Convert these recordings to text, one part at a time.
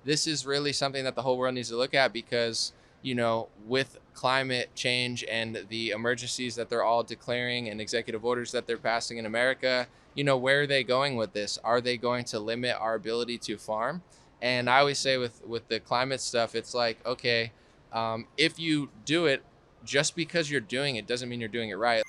this is really something that the whole world needs to look at because, with climate change and the emergencies that they're all declaring and executive orders that they're passing in America, where are they going with this? Are they going to limit our ability to farm? And I always say with the climate stuff, it's like, okay, if you do it, just because you're doing it doesn't mean you're doing it right.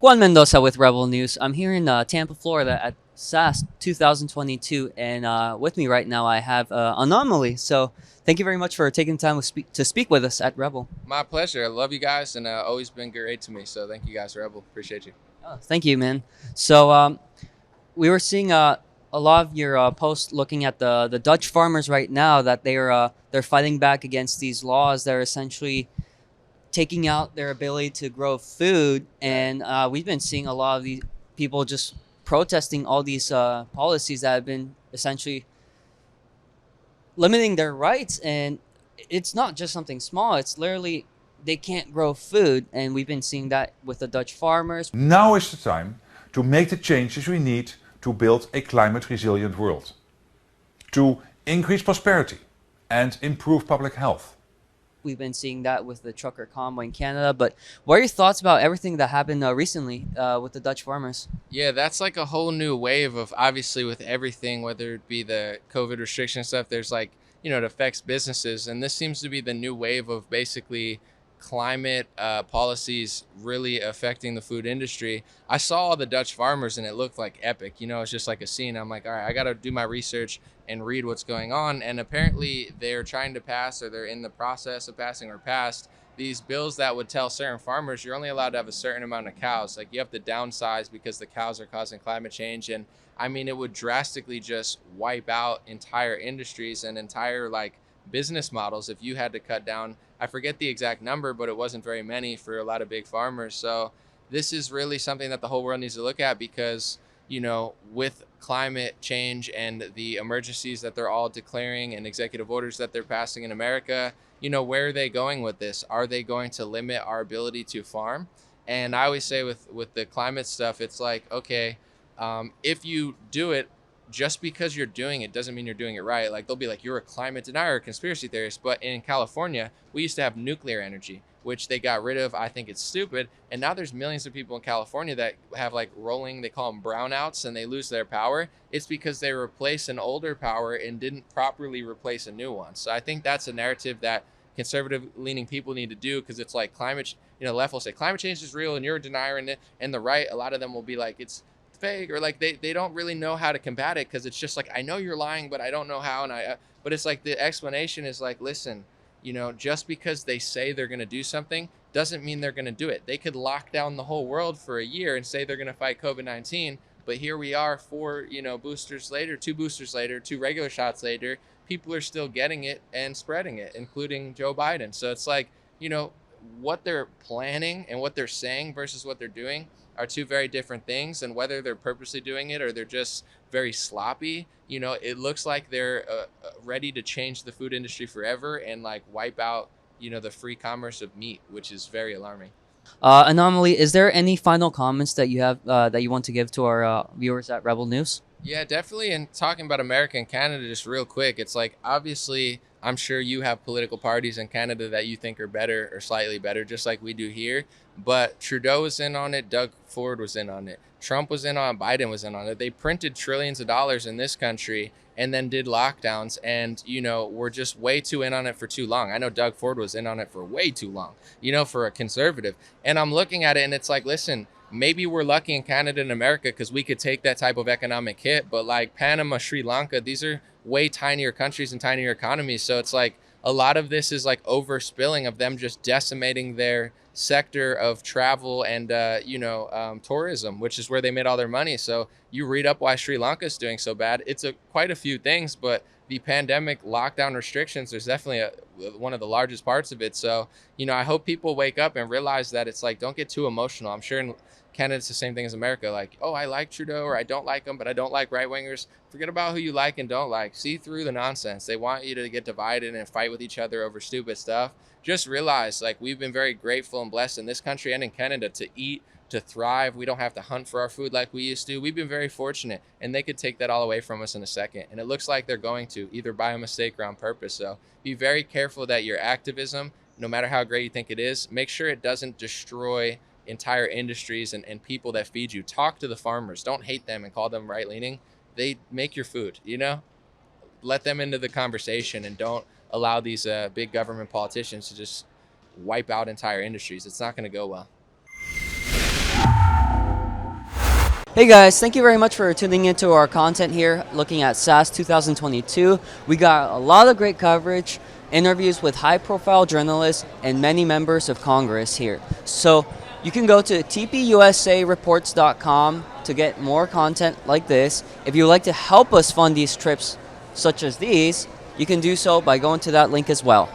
Juan Mendoza with Rebel News. I'm here in Tampa, Florida at SAS 2022, and with me right now I have An0maly. So thank you very much for taking time to speak with us at Rebel. My pleasure. I love you guys, and always been great to me. So thank you guys, Rebel. Appreciate you. Oh, thank you, man. So we were seeing a lot of your posts looking at the Dutch farmers right now that they're fighting back against these laws that are essentially taking out their ability to grow food, and we've been seeing a lot of these people just protesting all these policies that have been essentially limiting their rights. And it's not just something small, it's literally they can't grow food, and we've been seeing that with the Dutch farmers. Now is the time to make the changes we need to build a climate resilient world, to increase prosperity and improve public health. We've been seeing that with the trucker convoy in Canada. But what are your thoughts about everything that happened recently with the Dutch farmers? Yeah, that's like a whole new wave of, obviously, with everything, whether it be the COVID restriction stuff, there's like, it affects businesses. And this seems to be the new wave of basically climate policies really affecting the food industry. I saw all the Dutch farmers and it looked like epic. It's just like a scene. I'm like, all right, I got to do my research and read what's going on. And apparently they're trying to pass, or they're in the process of passing or passed, these bills that would tell certain farmers you're only allowed to have a certain amount of cows. Like, you have to downsize because the cows are causing climate change. And I mean, it would drastically just wipe out entire industries and entire business models if you had to cut down. I forget the exact number, but it wasn't very many for a lot of big farmers. So this is really something that the whole world needs to look at because, with climate change and the emergencies that they're all declaring and executive orders that they're passing in America, where are they going with this? Are they going to limit our ability to farm? And I always say with the climate stuff, it's like, okay, if you do it, just because you're doing it doesn't mean you're doing it right. Like, they'll be like, you're a climate denier or conspiracy theorist. But in California, we used to have nuclear energy, which they got rid of. I think it's stupid. And now there's millions of people in California that have rolling, they call them brownouts, and they lose their power. It's because they replace an older power and didn't properly replace a new one. So I think that's a narrative that conservative leaning people need to do, because it's like climate, the left will say climate change is real and you're a denier, and the right, a lot of them will be like, it's fake, or they don't really know how to combat it, because it's just like, I know you're lying, but I don't know how. And but it's like the explanation is like, listen, just because they say they're going to do something doesn't mean they're going to do it. They could lock down the whole world for a year and say they're going to fight COVID-19, but here we are, boosters later, 2 boosters later, 2 regular shots later, people are still getting it and spreading it, including Joe Biden. So it's like, what they're planning and what they're saying versus what they're doing are 2 very different things. And whether they're purposely doing it or they're just very sloppy, it looks like they're ready to change the food industry forever and wipe out, the free commerce of meat, which is very alarming. An0maly, is there any final comments that you have that you want to give to our viewers at Rebel News? Yeah, definitely. And talking about America and Canada just real quick, it's like, obviously, I'm sure you have political parties in Canada that you think are better or slightly better, just like we do here. But Trudeau was in on it. Doug Ford was in on it. Trump was in on it. Biden was in on it. They printed trillions of dollars in this country and then did lockdowns. And, we're just way too in on it for too long. I know Doug Ford was in on it for way too long, for a conservative. And I'm looking at it and it's like, listen, maybe we're lucky in Canada and America because we could take that type of economic hit. But Panama, Sri Lanka, these are way tinier countries and tinier economies. So it's like a lot of this is overspilling of them just decimating their sector of travel and, tourism, which is where they made all their money. So you read up why Sri Lanka is doing so bad. It's quite a few things, but the pandemic lockdown restrictions, there's definitely one of the largest parts of it. So, I hope people wake up and realize that it's like, don't get too emotional. I'm sure in Canada, it's the same thing as America. Like, oh, I like Trudeau or I don't like him, but I don't like right wingers. Forget about who you like and don't like. See through the nonsense. They want you to get divided and fight with each other over stupid stuff. Just realize, we've been very grateful and blessed in this country and in Canada to eat to thrive. We don't have to hunt for our food like we used to. We've been very fortunate, and they could take that all away from us in a second. And it looks like they're going to, either by a mistake or on purpose. So be very careful that your activism, no matter how great you think it is, make sure it doesn't destroy entire industries and people that feed you. Talk to the farmers. Don't hate them and call them right-leaning. They make your food, you know? Let them into the conversation, and don't allow these big government politicians to just wipe out entire industries. It's not going to go well. Hey guys, thank you very much for tuning into our content here, looking at SAS 2022. We got a lot of great coverage, interviews with high-profile journalists, and many members of Congress here. So you can go to tpusareports.com to get more content like this. If you would like to help us fund these trips such as these, you can do so by going to that link as well.